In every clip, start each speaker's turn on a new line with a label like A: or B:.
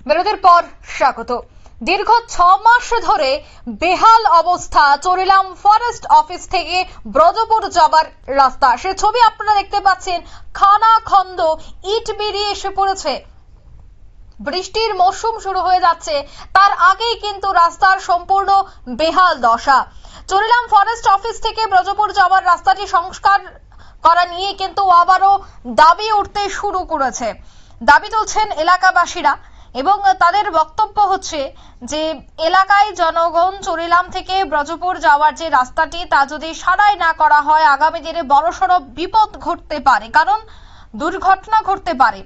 A: বিরতির পর স্বাগত। দীর্ঘ 6 মাস ধরে বেহাল অবস্থা চরিলাম ফরেস্ট অফিস থেকে ব্রজপুর যাবার রাস্তা। সে ছবি আপনারা দেখতে পাচ্ছেন, খানা খন্দ ইট বেরিয়ে এসে পড়েছে। বৃষ্টির মৌসুম শুরু হয়ে যাচ্ছে, তার আগেই কিন্তু রাস্তার সম্পূর্ণ বেহাল দশা। চরিলাম ফরেস্ট অফিস থেকে ব্রজপুর যাবার রাস্তাটি সংস্কার করা নিয়ে কিন্তু আবারও দাবি উঠতে শুরু করেছে। দাবি তুলছেন এলাকাবাসীরা এবং তাদের বক্তব্য হচ্ছে যে এলাকায় জনগণ চরিলাম থেকে ব্রজপুর যাওয়ার যে রাস্তাটি তা যদি সারাই না করা হয় আগামী দিনে বড়সড় বিপদ ঘটতে পারে, কারণ দুর্ঘটনা ঘটতে পারে।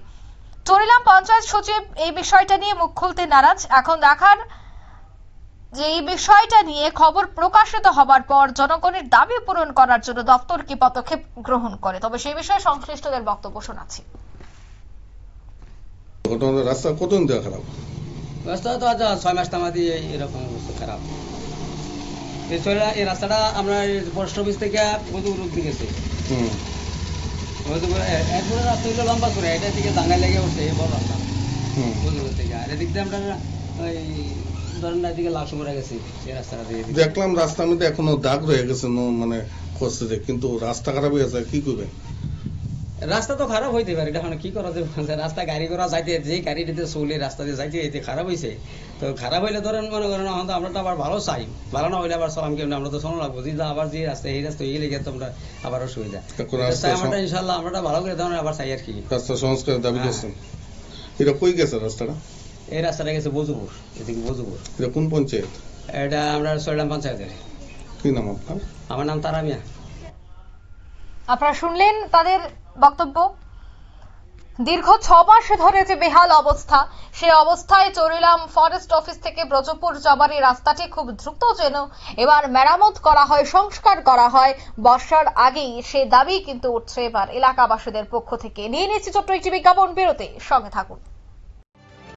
A: চরিলাম পঞ্চায়েত সচিব এই বিষয়টা নিয়ে মুখ খুলতে নারাজ। এখন দেখার যে এই বিষয়টা নিয়ে খবর প্রকাশিত হবার পর জনগণের দাবি পূরণ করার জন্য দপ্তর কি পদক্ষেপ গ্রহণ করে, তবে সেই বিষয়ে সংশ্লিষ্টদের বক্তব্য শোনাচ্ছি।
B: রাস্তা কতদিন থেকে খারাপ?
C: রাস্তা তো আজ 6 মাস তামাদি এরকম অবস্থা খারাপ। এই রাস্তাটা আমরা পোস্ট অফিস থেকে বধুপুর অব্দি গেছে। এরপরে রাস্তা হইলো লম্বা করে, এটা দিকে দাঙ্গাই লেগে উঠছে বড় রাস্তা বধুপুর থেকে। আর এদিক দিয়ে আমরা ওই ধরেন এদিকে লাকসু করে গেছি। এই রাস্তাটা দিয়ে
B: দেখলাম রাস্তার মধ্যে এখনো দাগ রয়ে গেছে, মানে খসছে, কিন্তু রাস্তা খারাপ হয়ে গেছে, কি করবেন?
C: রাস্তা তো খারাপ হইতে পারে, এখন কি করা যাবে? রাস্তা গাড়ি করা যাইতে, যে গাড়িটিতে চলে রাস্তা দিয়ে যাইতে এতে খারাপ হয়েছে। তো খারাপ হইলে ধরেন মনে করেন এখন তো আমরা তো আবার ভালো চাই, ভালো না হইলে আবার চলাম কেমন, আমরা তো শোনো লাগবো যে আবার যে রাস্তা এই রাস্তা এগিয়ে গেলে তোমরা আবার অসুবিধা। আমরা ইনশাল্লাহ আমরা ভালো করে তখন আবার চাই আর কি।
B: রাস্তা সংস্কার দাবি করছেন। এটা কই গেছে রাস্তাটা?
C: এই রাস্তাটা গেছে বজুপুর, এদিকে বজুপুর।
B: এটা কোন পঞ্চায়েত?
C: এটা আমরা চরিলাম পঞ্চায়েতের।
B: কি নাম আপনার?
C: আমার নাম তারা মিয়া।
A: আপনারা শুনলেন তাদের বক্তব্য। দীর্ঘ 6 মাস ধরে যে বেহাল অবস্থা, সেই অবস্থায় চরিলাম ফরেস্ট অফিস থেকে ব্রজপুর যাবার এই রাস্তাটি খুব দ্রুত যেন এবার মেরামত করা হয়, সংস্কার করা হয় বর্ষার আগেই, সে দাবি কিন্তু উঠছে এবার এলাকাবাসীদের পক্ষ থেকে। নিয়ে নিচ্ছি ছোট্ট একটি বিজ্ঞাপন বিরতি, সঙ্গে থাকুন।